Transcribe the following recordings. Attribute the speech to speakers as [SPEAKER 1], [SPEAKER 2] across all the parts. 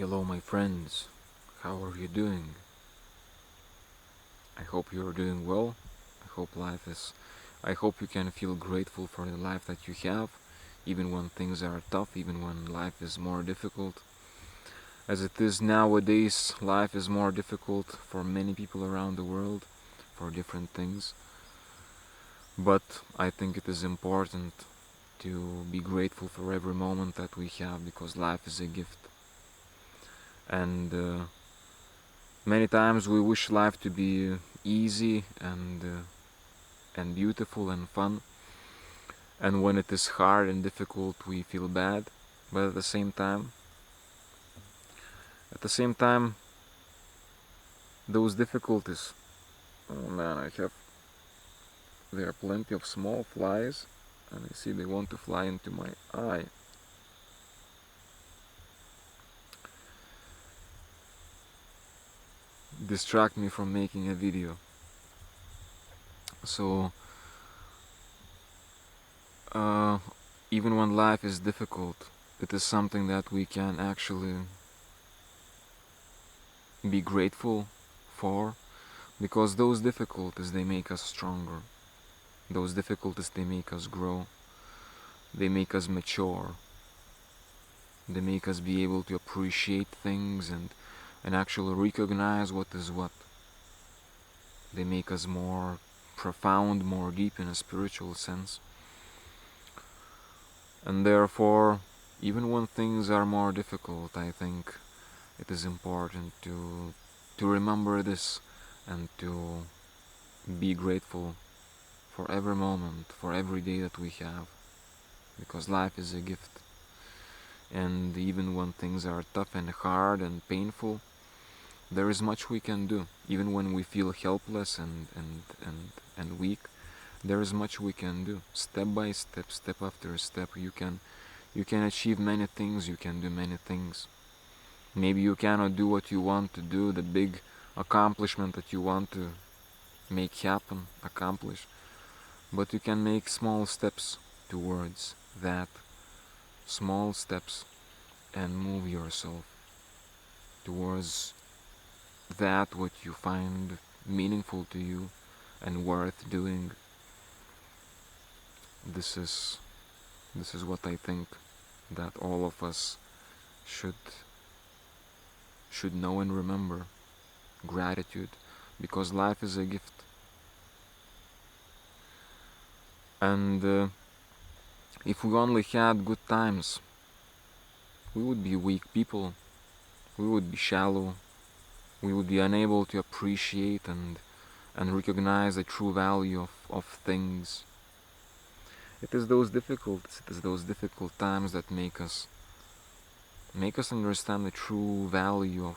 [SPEAKER 1] Hello, my friends. How are you doing? I hope you're doing well. I hope you can feel grateful for the life that you have, even when things are tough, even when life is more difficult. As it is nowadays, life is more difficult for many people around the world for different things. But I think it is important to be grateful for every moment that we have because life is a gift. And many times we wish life to be easy and beautiful and fun, and when it is hard and difficult, we feel bad. But at the same time, those difficulties. Oh man, there are plenty of small flies, and I see they want to fly into my eye. Distract me from making a video. So uh, even when life is difficult, it is something that we can actually be grateful for, because those difficulties, they make us stronger. Those difficulties, they make us grow. They make us mature. They make us be able to appreciate things and actually recognize what is what. They make us more profound, more deep in a spiritual sense. And therefore, even when things are more difficult, I think it is important to remember this and to be grateful for every moment, for every day that we have, because life is a gift. And even when things are tough and hard and painful, there is much we can do. Even when we feel helpless and weak, there is much we can do. Step by step, step after step, you can achieve many things, you can do many things. Maybe you cannot do what you want to do, the big accomplishment that you want to make happen, accomplish, but you can make small steps towards that, small steps, and move yourself towards that what you find meaningful to you and worth doing. This is what I think that all of us should know and remember: gratitude, because life is a gift. And if we only had good times, we would be weak people, we would be shallow, we would be unable to appreciate and recognize the true value of things. It is those difficult times that make us understand the true value of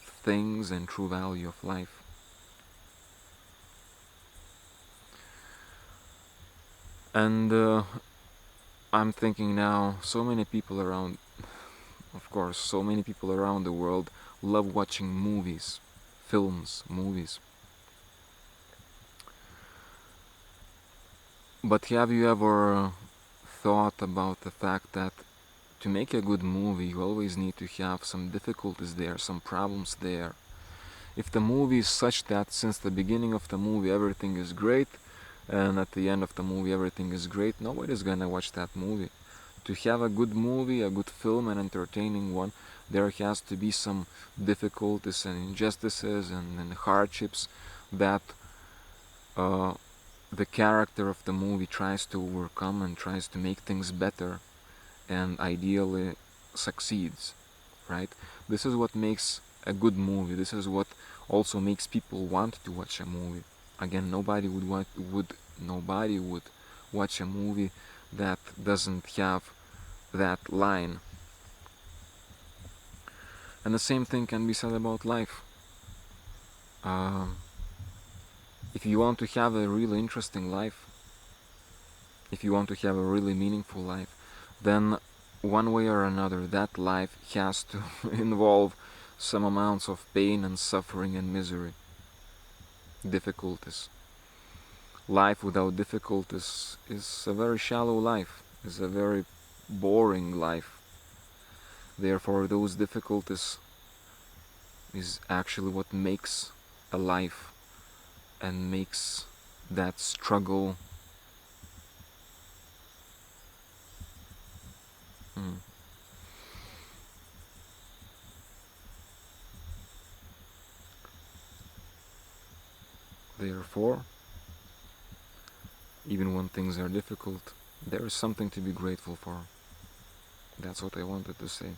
[SPEAKER 1] things and true value of life. And I'm thinking now, so many people around the world love watching movies, films, movies. But have you ever thought about the fact that to make a good movie, you always need to have some difficulties there, some problems there? If the movie is such that since the beginning of the movie everything is great, and at the end of the movie everything is great, nobody's gonna watch that movie. To have a good movie, a good film, an entertaining one, there has to be some difficulties and injustices and hardships that the character of the movie tries to overcome and tries to make things better and ideally succeeds, right? This is what makes a good movie. This is what also makes people want to watch a movie. Again, nobody would watch a movie that doesn't have that line. And the same thing can be said about life. If you want to have a really interesting life, if you want to have a really meaningful life, then one way or another that life has to involve some amounts of pain and suffering and misery, difficulties. Life without difficulties is a very shallow life, is a very boring life. Therefore, those difficulties is actually what makes a life and makes that struggle mm, therefore, even when things are difficult, there is something to be grateful for. That's what I wanted to say.